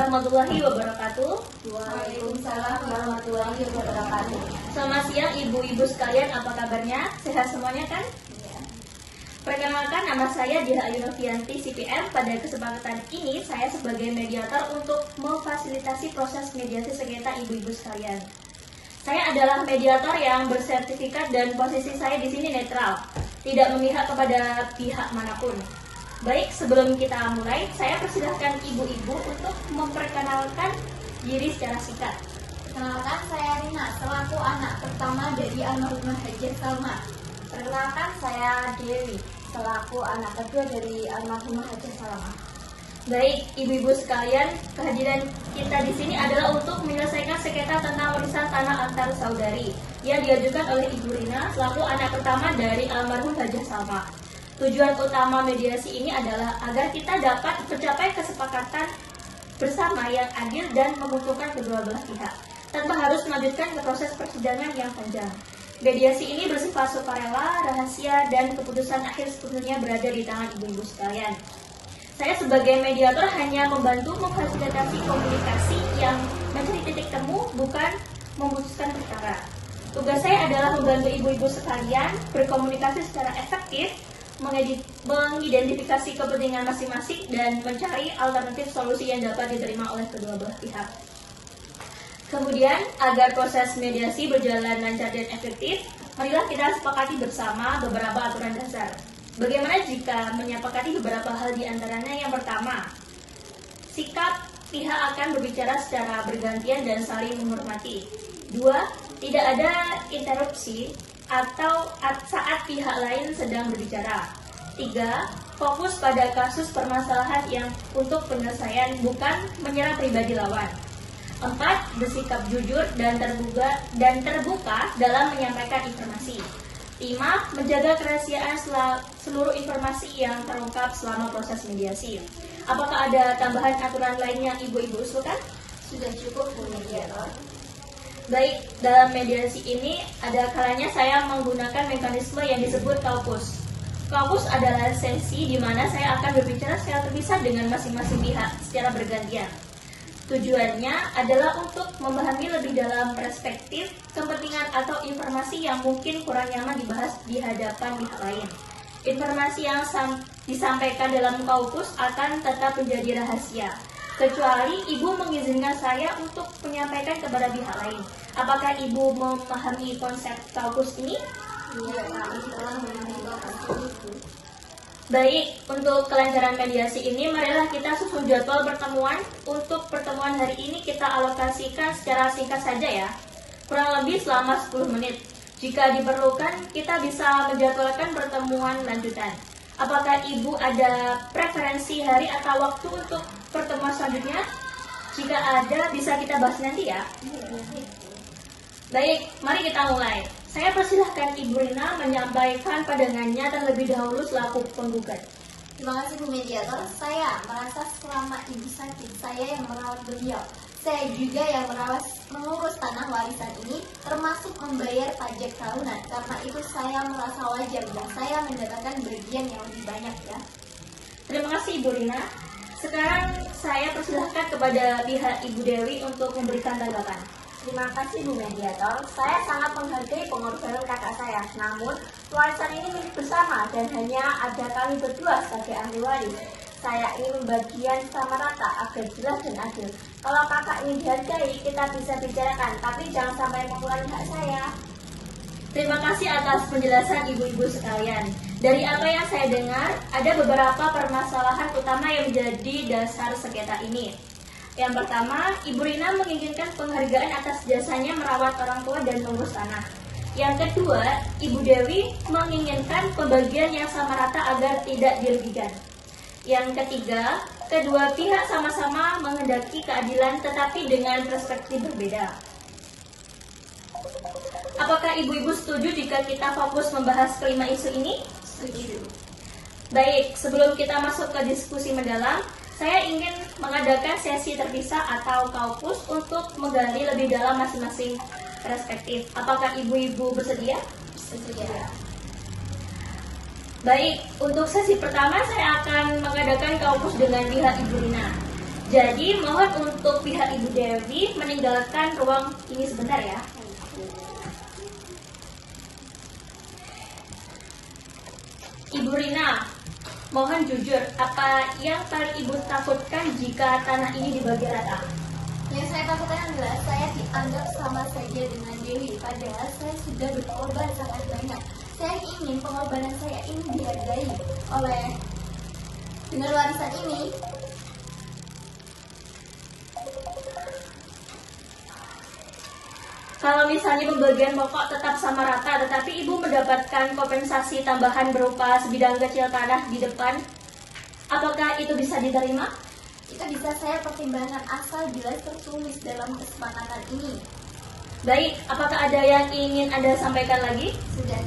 warahmatullahi wabarakatuh. Waalaikumsalam warahmatullahi wabarakatuh. Selamat siang ibu-ibu sekalian, apa kabarnya? Sehat semuanya kan? Ya. Perkenalkan, nama saya Diah Ayu Novianti CPM. Pada kesempatan ini saya sebagai mediator untuk memfasilitasi proses mediasi sengketa ibu-ibu sekalian. Saya adalah mediator yang bersertifikat dan posisi saya di sini netral, tidak memihak kepada pihak manapun. Baik, sebelum kita mulai, saya persilahkan ibu-ibu untuk memperkenalkan diri secara singkat. Perkenalkan, saya Rina, selaku anak pertama dari almarhumah Hajah Salma. Perkenalkan, saya Dewi, selaku anak kedua dari almarhumah Hajah Salma. Baik, ibu-ibu sekalian, kehadiran kita di sini adalah untuk menyelesaikan sengketa tentang warisan tanah antar saudari yang diajukan oleh Ibu Rina selaku anak pertama dari almarhum Hajah Salma. Tujuan utama mediasi ini adalah agar kita dapat mencapai kesepakatan bersama yang adil dan menguntungkan kedua belah pihak, tanpa harus melanjutkan ke proses persidangan yang panjang. Mediasi ini bersifat sukarela, rahasia, dan keputusan akhir sepenuhnya berada di tangan ibu-ibu sekalian. Saya sebagai mediator hanya membantu memfasilitasi komunikasi yang mencari titik temu, bukan memutuskan perkara. Tugas saya adalah membantu ibu-ibu sekalian berkomunikasi secara efektif, mengidentifikasi kepentingan masing-masing, dan mencari alternatif solusi yang dapat diterima oleh kedua belah pihak. Kemudian, agar proses mediasi berjalan lancar dan efektif, marilah kita sepakati bersama beberapa aturan dasar. Bagaimana jika menyepakati beberapa hal di antaranya? Yang pertama, sikap pihak akan berbicara secara bergantian dan saling menghormati. 2. Tidak ada interupsi atau saat pihak lain sedang berbicara. 3. Fokus pada kasus permasalahan yang untuk penyelesaian, bukan menyerang pribadi lawan. 4. Bersikap jujur dan terbuka dalam menyampaikan informasi. 5. Menjaga kerahasiaan seluruh informasi yang terungkap selama proses mediasi. Apakah ada tambahan aturan lain yang ibu-ibu usulkan? Sudah cukup, Bu Mediator. Baik, dalam mediasi ini ada kalanya saya menggunakan mekanisme yang disebut kaukus. Kaukus adalah sesi di mana saya akan berbicara secara terpisah dengan masing-masing pihak secara bergantian. Tujuannya adalah untuk memahami lebih dalam perspektif, kepentingan atau informasi yang mungkin kurang nyaman dibahas di hadapan pihak lain. Informasi yang disampaikan dalam kaukus akan tetap menjadi rahasia, kecuali ibu mengizinkan saya untuk menyampaikan kepada pihak lain. Apakah ibu memahami konsep kaukus ini? Iya, kami telah memahami kaukus itu. Baik, untuk kelancaran mediasi ini, marilah kita susun jadwal pertemuan. Untuk pertemuan hari ini kita alokasikan secara singkat saja ya, kurang lebih selama 10 menit. Jika diperlukan, kita bisa menjadwalkan pertemuan lanjutan. Apakah ibu ada preferensi hari atau waktu untuk pertemuan selanjutnya? Jika ada, bisa kita bahas nanti ya. Baik, mari kita mulai. Saya persilahkan Ibu Rina menyampaikan pandangannya terlebih dahulu selaku penggugat. Terima kasih, Bu Mediator. Saya merasa selama ibu sakit, saya yang merawat beliau. Saya juga yang mengurus tanah warisan ini, termasuk membayar pajak tahunan. Karena itu saya merasa wajar dan saya mendapatkan bagian yang lebih banyak ya. Terima kasih Ibu Rina. Sekarang saya persilahkan kepada pihak Ibu Dewi untuk memberikan tanggapan. Terima kasih Bu Mediator, saya sangat menghargai pengorbanan kakak saya. Namun, warisan ini milik bersama dan hanya ada kami berdua sebagai ahli waris. Saya ingin pembagian sama rata agar jelas dan adil. Kalau kakak ingin dihargai, kita bisa bicarakan, tapi jangan sampai mengurangi hak saya. Terima kasih atas penjelasan ibu-ibu sekalian. Dari apa yang saya dengar, ada beberapa permasalahan utama yang menjadi dasar sengketa ini. Yang pertama, Ibu Rina menginginkan penghargaan atas jasanya merawat orang tua dan mengurus tanah. Yang kedua, Ibu Dewi menginginkan pembagian yang sama rata agar tidak dirugikan. Yang ketiga, kedua pihak sama-sama menghendaki keadilan tetapi dengan perspektif berbeda. Apakah ibu-ibu setuju jika kita fokus membahas kelima isu ini? Setuju. Baik, sebelum kita masuk ke diskusi mendalam, saya ingin mengadakan sesi terpisah atau kaukus untuk menggali lebih dalam masing-masing perspektif. Apakah ibu-ibu bersedia? Bersedia. Baik, untuk sesi pertama saya akan mengadakan kaukus dengan pihak Ibu Rina. Jadi mohon untuk pihak Ibu Dewi meninggalkan ruang ini sebentar ya. Ibu Rina, mohon jujur, apa yang paling Ibu takutkan jika tanah ini dibagi rata? Yang saya takutkan adalah saya dianggap sama saja dengan Dewi, padahal saya sudah berkorban sangat banyak. Saya ingin pengorbanan saya ini dihargai oleh dengan warisan ini. Kalau misalnya pembagian pokok tetap sama rata, tetapi Ibu mendapatkan kompensasi tambahan berupa sebidang kecil tanah di depan, apakah itu bisa diterima? Itu bisa saya pertimbangkan asal jelas tertulis dalam kesepakatan ini. Baik, apakah ada yang ingin Anda sampaikan lagi? Sudah.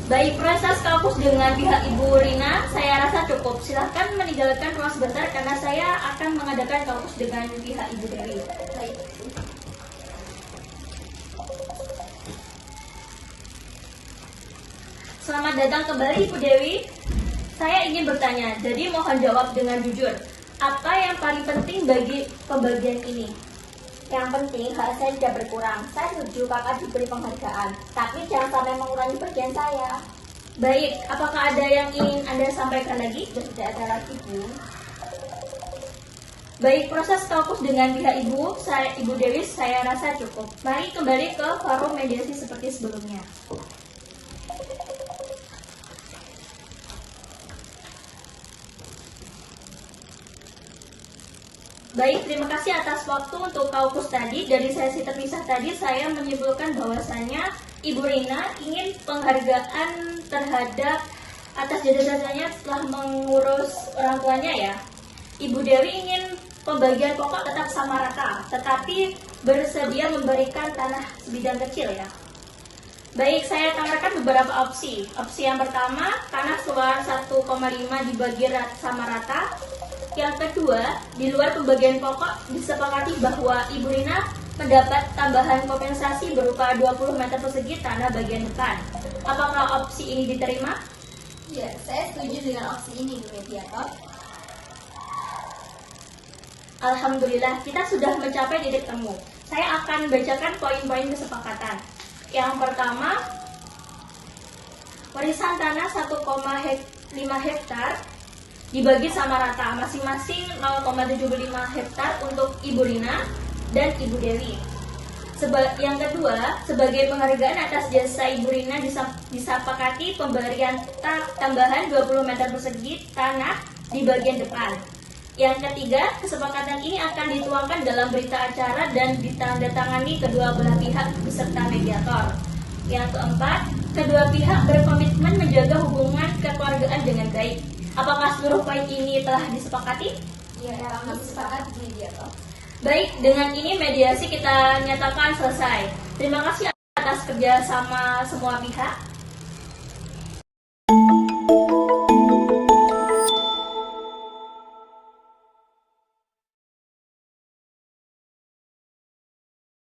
Baik, proses kaukus dengan pihak Ibu Rina saya rasa cukup. Silahkan meninggalkan ruang sebentar karena saya akan mengadakan kaukus dengan pihak Ibu Dewi. Baik. Selamat datang kembali Ibu Dewi. Saya ingin bertanya, jadi mohon jawab dengan jujur. Apa yang paling penting bagi pembagian ini? Yang penting hak saya tidak berkurang. Saya setuju kakak diberi penghargaan, tapi jangan sampai mengurangi bagian saya. Baik, apakah ada yang ingin Anda sampaikan lagi? Sudah tidak ada lagi, Bu. Baik, proses kaukus dengan pihak Ibu Dewi saya rasa cukup. Mari kembali ke forum mediasi seperti sebelumnya. Baik, terima kasih atas waktu untuk kaukus tadi. Dari sesi terpisah tadi saya menyimpulkan bahwasannya Ibu Rina ingin penghargaan terhadap atas jasa-jasanya setelah mengurus orang tuanya ya. Ibu Dewi ingin pembagian pokok tetap sama rata, tetapi bersedia memberikan tanah sebidang kecil ya. Baik, saya tawarkan beberapa opsi. Opsi yang pertama, tanah seluas 1,5 dibagi sama rata. Yang kedua, di luar pembagian pokok disepakati bahwa Ibu Rina mendapat tambahan kompensasi berupa 20 meter persegi tanah bagian depan. Apakah opsi ini diterima? Ya, saya setuju dengan opsi ini, Bu Mediator. Alhamdulillah, kita sudah mencapai titik temu. Saya akan bacakan poin-poin kesepakatan. Yang pertama, warisan tanah 1,5 hektar dibagi sama rata, masing-masing 0,75 hektar untuk Ibu Rina dan Ibu Dewi. Yang kedua, sebagai penghargaan atas jasa Ibu Rina disepakati pemberian tambahan 20 meter persegi tanah di bagian depan. Yang ketiga, kesepakatan ini akan dituangkan dalam berita acara dan ditandatangani kedua belah pihak beserta mediator. Yang keempat, kedua pihak berkomitmen menjaga hubungan kekeluargaan dengan baik. Apakah seluruh poin ini telah disepakati? Ya, kami sepakat, Bu Mediator. Baik, dengan ini mediasi kita nyatakan selesai. Terima kasih atas kerjasama semua pihak.